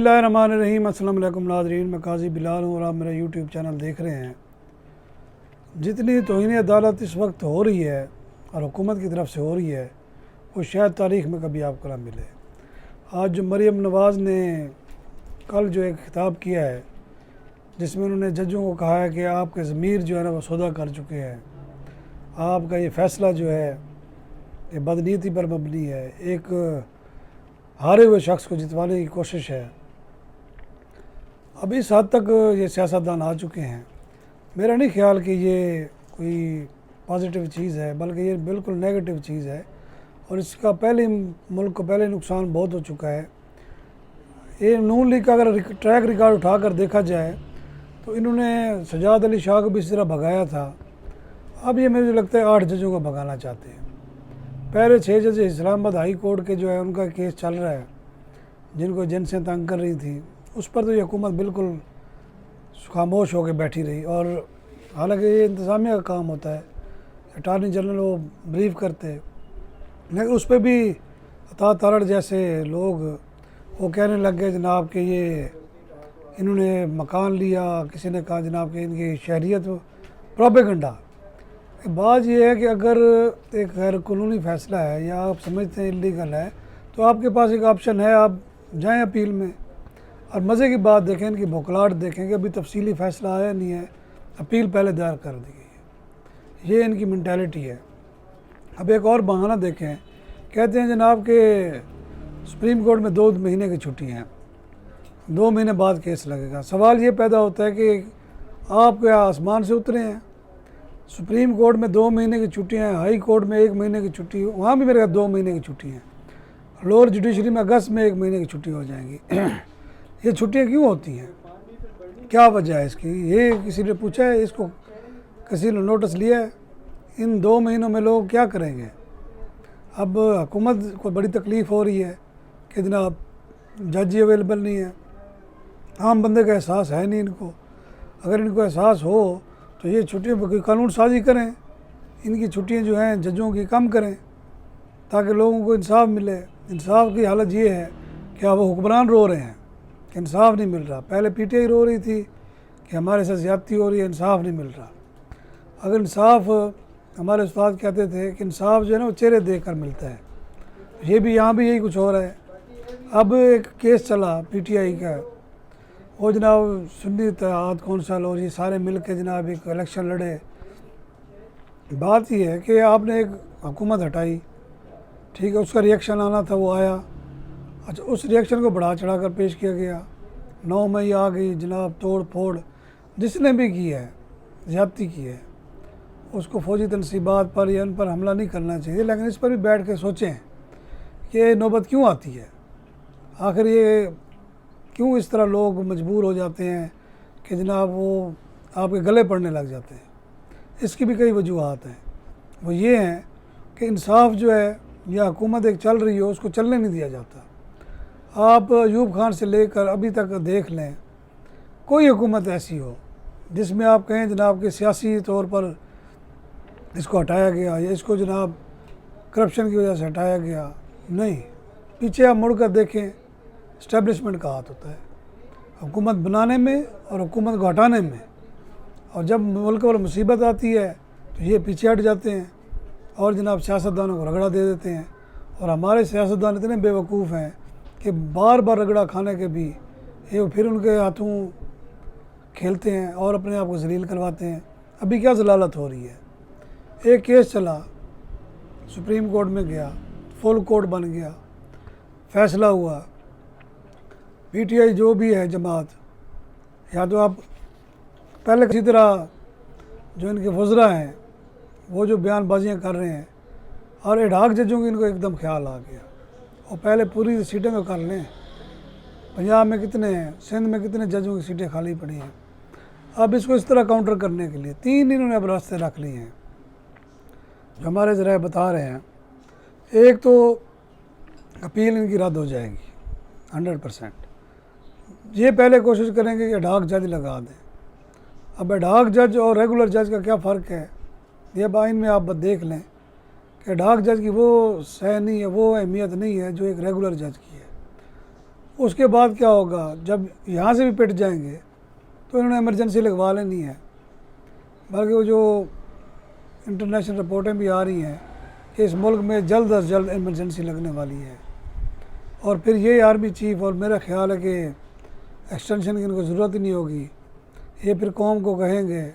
बिस्मिल्लाहिर्रहमानिर्रहीम। अस्सलाम वालेकुम नाज़रीन, मैं काजी बिलाल हूँ और आप मेरा यूट्यूब चैनल देख रहे हैं। जितनी तौहीन अदालत इस वक्त हो रही है और हुकूमत की तरफ से हो रही है वो शायद तारीख़ में कभी आपको ना मिले। आज जो मरीम नवाज़ ने कल जो एक खिताब किया है जिसमें उन्होंने जजों को कहा है कि आपके ज़मीर जो है ना वो सौदा कर चुके हैं, आपका ये फ़ैसला जो है ये बदनीति पर मबनी है, एक हारे हुए शख्स को जितवाने की कोशिश है। अब इस हद तक ये सियासतदान आ चुके हैं। मेरा नहीं ख्याल कि ये कोई पॉजिटिव चीज़ है, बल्कि ये बिल्कुल नेगेटिव चीज़ है और इसका पहले मुल्क को पहले नुकसान बहुत हो चुका है। ये नून लीग का अगर ट्रैक रिकॉर्ड उठा कर देखा जाए तो इन्होंने सजाद अली शाह को भी इस तरह भगाया था। अब ये मुझे लगता है 8 जजों को भगाना चाहते हैं। पहले 6 जज इस्लामाबाद हाई कोर्ट के जो है उनका केस चल रहा है, जिनको एजेंसियाँ तंग कर रही थी, उस पर तो ये हुकूमत बिल्कुल खामोश होकर बैठी रही। और हालांकि ये इंतज़ामिया का काम होता है, अटार्नी जनरल वो ब्रीफ करते, लेकिन उस पर भी अता तारड़ जैसे लोग वो कहने लग गए जनाब कि ये इन्होंने मकान लिया, किसी ने कहा जनाब कि इनकी शहरियत प्रोपेगेंडा। बात यह है कि अगर एक गैर कानूनी फ़ैसला है या आप समझते हैं इलीगल है तो आपके पास एक ऑप्शन है, आप जाएं अपील में। और मज़े की बात देखें, इनकी भोखलाहट देखें कि अभी तफसीली फ़ैसला आया नहीं है, अपील पहले दायर कर दी गई है। ये इनकी मेंटालिटी है। अब एक और बहाना देखें, कहते हैं जनाब के सुप्रीम कोर्ट में 2 महीने की छुट्टी हैं, 2 महीने बाद केस लगेगा। सवाल ये पैदा होता है कि आप क्या आसमान से उतरे हैं? सुप्रीम कोर्ट में 2 महीने की छुट्टियाँ हैं, हाई कोर्ट में 1 महीने की छुट्टी, वहाँ भी मेरे ख्याल 2 महीने की छुट्टी हैं, लोअर जुडिशरी में अगस्त में 1 महीने की छुट्टी हो जाएंगी। ये छुट्टियाँ क्यों होती हैं, क्या वजह है इसकी? ये किसी ने पूछा है, इसको किसी ने नोटिस लिया है? इन 2 महीनों में लोग क्या करेंगे? अब हुकूमत को बड़ी तकलीफ़ हो रही है कि जनाब जज अवेलेबल नहीं है। आम बंदे का एहसास है नहीं इनको। अगर इनको एहसास हो तो ये छुट्टियों पर कोई कानून साजी करें, इनकी छुट्टियां जो हैं जजों की कम करें ताकि लोगों को इंसाफ मिले। इंसाफ की हालत ये है कि अब हुक्मरान रो रहे हैं कि इंसाफ नहीं मिल रहा। पहले पीटीआई रो रही थी कि हमारे साथ ज़्यादती हो रही है, इंसाफ नहीं मिल रहा। अगर इंसाफ, हमारे उस्ताद कहते थे कि इंसाफ जो है ना वो चेहरे देख कर मिलता है, ये भी यहाँ भी यही कुछ हो रहा है। अब एक केस चला पीटीआई का, वो जनाब सुन्नी इत्तेहाद कौंसल और ये सारे मिल के जनाब एक इलेक्शन लड़े। बात ये है कि आपने एक हुकूमत हटाई, ठीक है, उसका रिएक्शन आना था, वो आया। अच्छा, उस रिएक्शन को बढ़ा चढ़ा कर पेश किया गया। 9 मई आ गई जनाब, तोड़ फोड़ जिसने भी की है, ज़्यादती की है, उसको फ़ौजी तनसीबात पर या इन पर हमला नहीं करना चाहिए, लेकिन इस पर भी बैठ के सोचें कि ये नौबत क्यों आती है, आखिर ये क्यों इस तरह लोग मजबूर हो जाते हैं कि जनाब वो आपके गले पड़ने लग जाते हैं। इसकी भी कई वजूहात हैं। वो ये हैं कि इंसाफ जो है या हुकूमत एक चल रही हो उसको चलने नहीं दिया जाता। आप अयूब खान से लेकर अभी तक देख लें, कोई हुकूमत ऐसी हो जिसमें आप कहें जनाब कि सियासी तौर पर इसको हटाया गया या इसको जनाब करप्शन की वजह से हटाया गया, नहीं। पीछे आप मुड़ कर देखें, इस्टेब्लिशमेंट का हाथ होता है हुकूमत बनाने में और हुकूमत को हटाने में। और जब मुल्क पर मुसीबत आती है तो ये पीछे हट जाते हैं और जनाब सियासतदानों को रगड़ा दे देते हैं। और हमारे सियासतदान इतने बेवकूफ़ हैं कि बार बार रगड़ा खाने के भी ये फिर उनके हाथों खेलते हैं और अपने आप को जलील करवाते हैं। अभी क्या जलालत हो रही है, एक केस चला, सुप्रीम कोर्ट में गया, फुल कोर्ट बन गया, फ़ैसला हुआ। पीटीआई जो भी है जमात, या तो आप पहले किसी तरह जो इनके वज़रा हैं वो जो बयानबाजियाँ कर रहे हैं, और एडहॉक जजों की इनको एकदम ख्याल आ गया, और पहले पूरी सीटें को कर लें। पंजाब में कितने हैं, सिंध में कितने जजों की सीटें खाली पड़ी हैं। अब इसको इस तरह काउंटर करने के लिए 3 इन्होंने अब रास्ते रख लिए हैं जो हमारे ज़राए बता रहे हैं। एक तो अपील इनकी रद्द हो जाएगी 100%। ये पहले कोशिश करेंगे कि एडहॉक जज लगा दें। अब एडहॉक जज और रेगुलर जज का क्या फ़र्क है, ये आइन में आप देख लें कि एडहॉक जज की वो सह नहीं है, वो अहमियत नहीं है जो एक रेगुलर जज की है। اس کے بعد کیا ہوگا؟ جب یہاں سے بھی پٹ جائیں گے تو انہوں نے ایمرجنسی لگوا لینی ہے، بلکہ وہ جو انٹرنیشنل رپورٹیں بھی آ رہی ہیں کہ اس ملک میں جلد از جلد ایمرجنسی لگنے والی ہے، اور پھر یہ آرمی چیف، اور میرا خیال ہے کہ ایکسٹینشن کی ان کو ضرورت ہی نہیں ہوگی، یہ پھر قوم کو کہیں گے،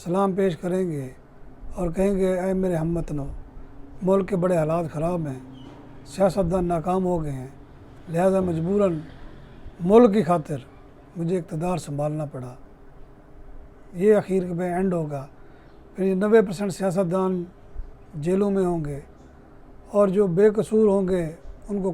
سلام پیش کریں گے اور کہیں گے اے میرے ہم وطنو، ملک کے بڑے حالات خراب ہیں، سیاستدان ناکام ہو گئے ہیں، لہذا مجبوراً ملک کی خاطر مجھے اقتدار سنبھالنا پڑا۔ یہ اخیر میں اینڈ ہوگا، پھر یہ 90% سیاستدان جیلوں میں ہوں گے، اور جو بے قصور ہوں گے ان کو